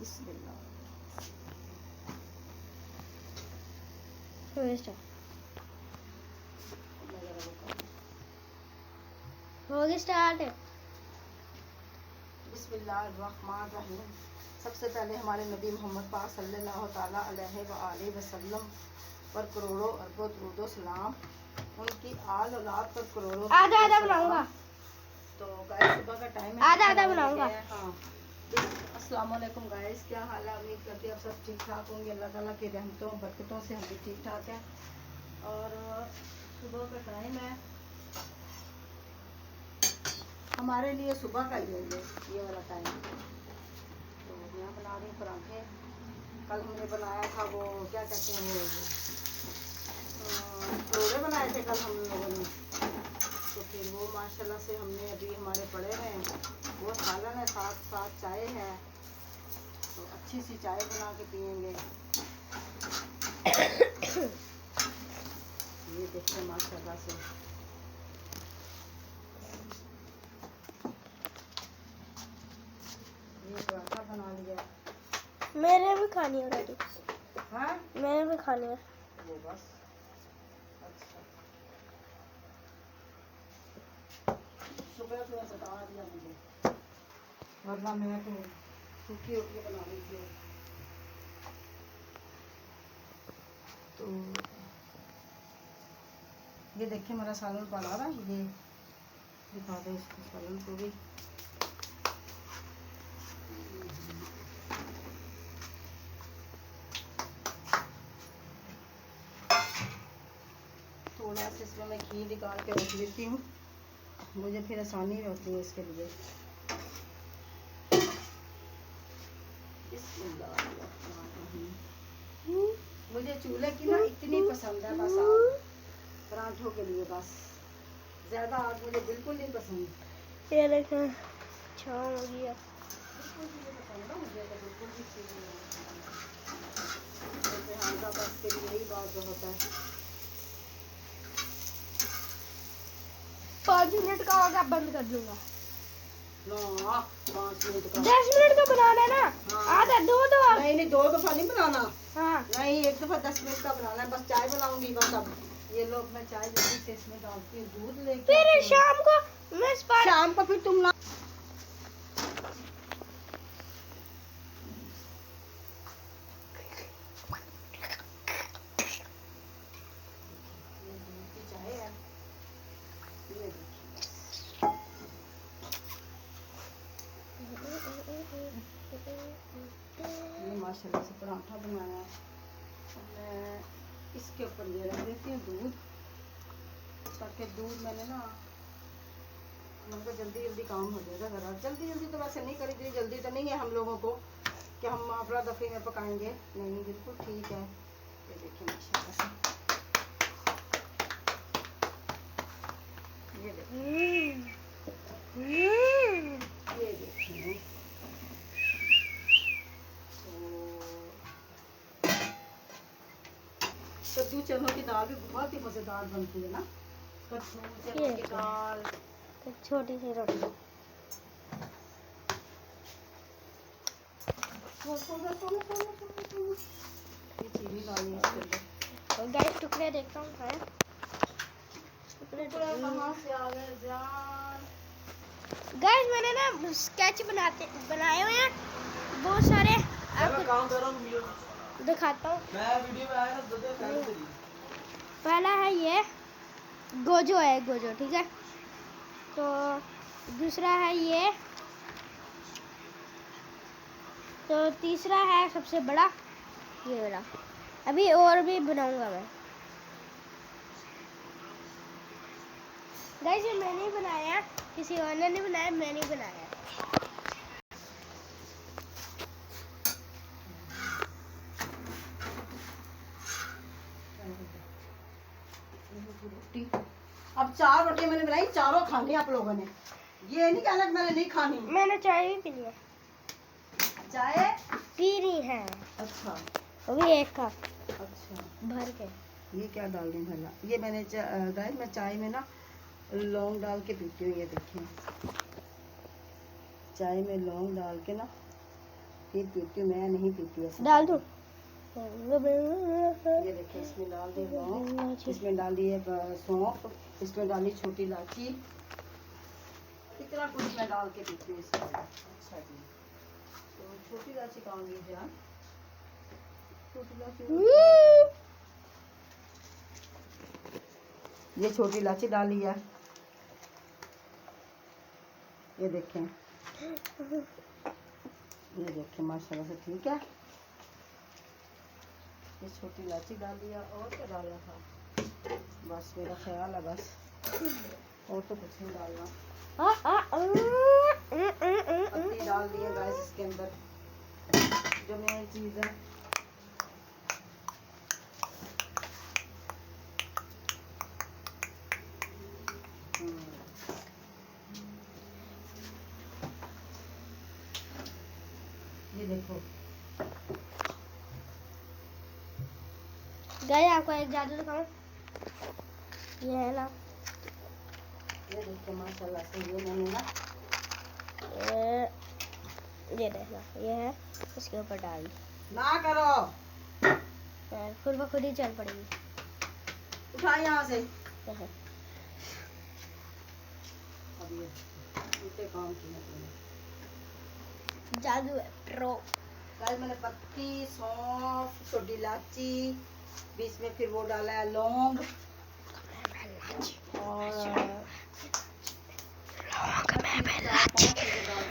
बिस्मिल्लाह। हो गई स्टार्ट। बिस्मिल्लाहिर्रहमानिर्रहीम। सबसे पहले हमारे नबी मोहम्मद पाक सल्लल्लाहु ताला अलैहि वसल्लम पर करोड़ों अरबों दुरूद सलाम, उनकी आल औलाद पर करोड़ों आधा आधा बनाऊंगा। तो गाइस सुबह का टाइम है, आधा आधा बनाऊंगा। हाँ। अस्सलाम वालेकुम गाइस, क्या हाल है? उम्मीद करती है आप सब ठीक ठाक होंगे। अल्लाह ताला की रहमतों बरकतों से हम भी ठीक ठाक हैं। और सुबह का टाइम है, हमारे लिए सुबह का ही है ये वाला टाइम। तो मैं बना रही हूँ पराठे। कल हमने बनाया था वो क्या कहते हैं वो परोड़े बनाए थे कल हम लोगों ने। तो फिर वो माशाल्लाह से हमने अभी हमारे पड़े हैं, वो सालन है, साथ साथ चाय है। तो अच्छी सी चाय बना के पियेंगे। ये देखिए माशाल्लाह से ये पराठा बना लिया। मेरे भी खानी है रोटी। हाँ मैंने भी खानी है। वो बस अच्छा शुक्र थोड़ा सता दिया मुझे, वरना मैं तो सूखी रोटी बना रही थी। तो ये देखिए मेरा सालन पड़ा रहा है, ये दिखा दो इसको सालन को भी। थोड़ा सा इसमें मैं घी निकाल के रख लेती हूँ, मुझे फिर आसानी होती है इसके लिए। मुझे चूल्हे की ना इतनी पसंद है बस आग पराठों के लिए, बस ज़्यादा आग मुझे बिल्कुल नहीं पसंद। ये देखो छाव हो गया। बिल्कुल भी नहीं पसंद ना मुझे, तो बिल्कुल भी ठीक नहीं है। जैसे हाजा बस के लिए यही बात बहुत है। 5 मिनट का होगा, बंद कर दूंगा। ना 5 मिनट का 10 मिनट का बनाना है ना। हाँ। आधा दो नहीं नहीं 2 दफा नहीं बनाना। हाँ नहीं एक दफा 10 मिनट का बनाना है। बस चाय बनाऊंगी बस। अब ये लोग मैं चाय जल्दी से इसमें डालती हूँ, दूध लेके फिर आती हूँ। शाम को मैं शाम को फिर तुम ना चाय है, ये देखिए। ये माशाल्लाह से पराठा बनाया है। मैं इसके ऊपर ये रख देती हूँ दूध, ताकि दूध मैंने ना मतलब जल्दी जल्दी काम हो जाएगा। ज़रा जल्दी जल्दी तो वैसे नहीं करी, जल्दी तो नहीं है हम लोगों को कि हम अफरा दफरी में पकाएंगे, नहीं बिल्कुल ठीक है। ये देखिए माशाल्लाह से, ये देखिए ये देखिए। कद्दू चनों की दाल भी बहुत ही मज़ेदार बनती है ना। कद्दू चनों की दाल, छोटी सी रोटी। ये चीनी डालनी है इसके अंदर। और गाइस टुकड़े देखता हूँ है। टुकड़े कहाँ से आ गए जान? गाइस मैंने ना स्केच बनाए हुए हैं बहुत सारे। मैं काम कर रहा हूँ, दिखाता हूँ। मैं वीडियो में आया था। पहला है ये गोजो है, गोजो ठीक है। तो दूसरा है ये, तो तीसरा है सबसे बड़ा ये वाला। अभी और भी बनाऊंगा मैं। गाइस ये मैंने ही बनाया, किसी और ने नहीं बनाया, मैंने ही बनाया। रोटी, अब 4 रोटी मैंने बनाई, चारों खानी आप लोगों ने। ये नहीं कहना कि मैंने नहीं खानी। मैंने चाय भी पी ली है। चाय पी रही है। अच्छा अभी एक कप अच्छा भर के। ये क्या डाल दें भला? ये मैंने गाइस मैं चाय में ना लौंग डाल के पीती हूँ। ये देखिए चाय में लौंग डाल के ना फिर पीती हूँ, मैं नहीं पीती ऐसा। डाल दूँ? ये देखिए इसमें डाल दी लौंग, इसमें डाली है सौंफ, इसमें डाली छोटी इलायची, इतना कुछ मैं डाल के पीती हूँ इसमें। अच्छा जी, तो छोटी इलायची खाऊंगी जान, छोटी इलायची, ये छोटी इलायची डाली है, ये देखें, ये देखें माशाल्लाह से ठीक है। ये छोटी इलायची डाल दिया, और क्या डाला था, बस मेरा ख्याल है बस, और तो कुछ नहीं डालना। पत्ती डाल दी है गाइस इसके अंदर, जो मेन चीज़ है। ये देखो गाइस, आपको एक जादू दिखाऊं, ये है ना, ये देखो माशाल्लाह से ये मैंने ना, ये देखना, ये है, इसके ऊपर डाल दी, ना करो, फिर वो खुद ही चल पड़ेगी। उठा यहाँ से। ये है। अब ये उल्टे काम किए मैंने। जादू है प्रो। गाइस मैंने पत्ती, सौंफ, छोटी इलायची, बीच में फिर वो डाला है लौंग, और 4-5 चीजें डाल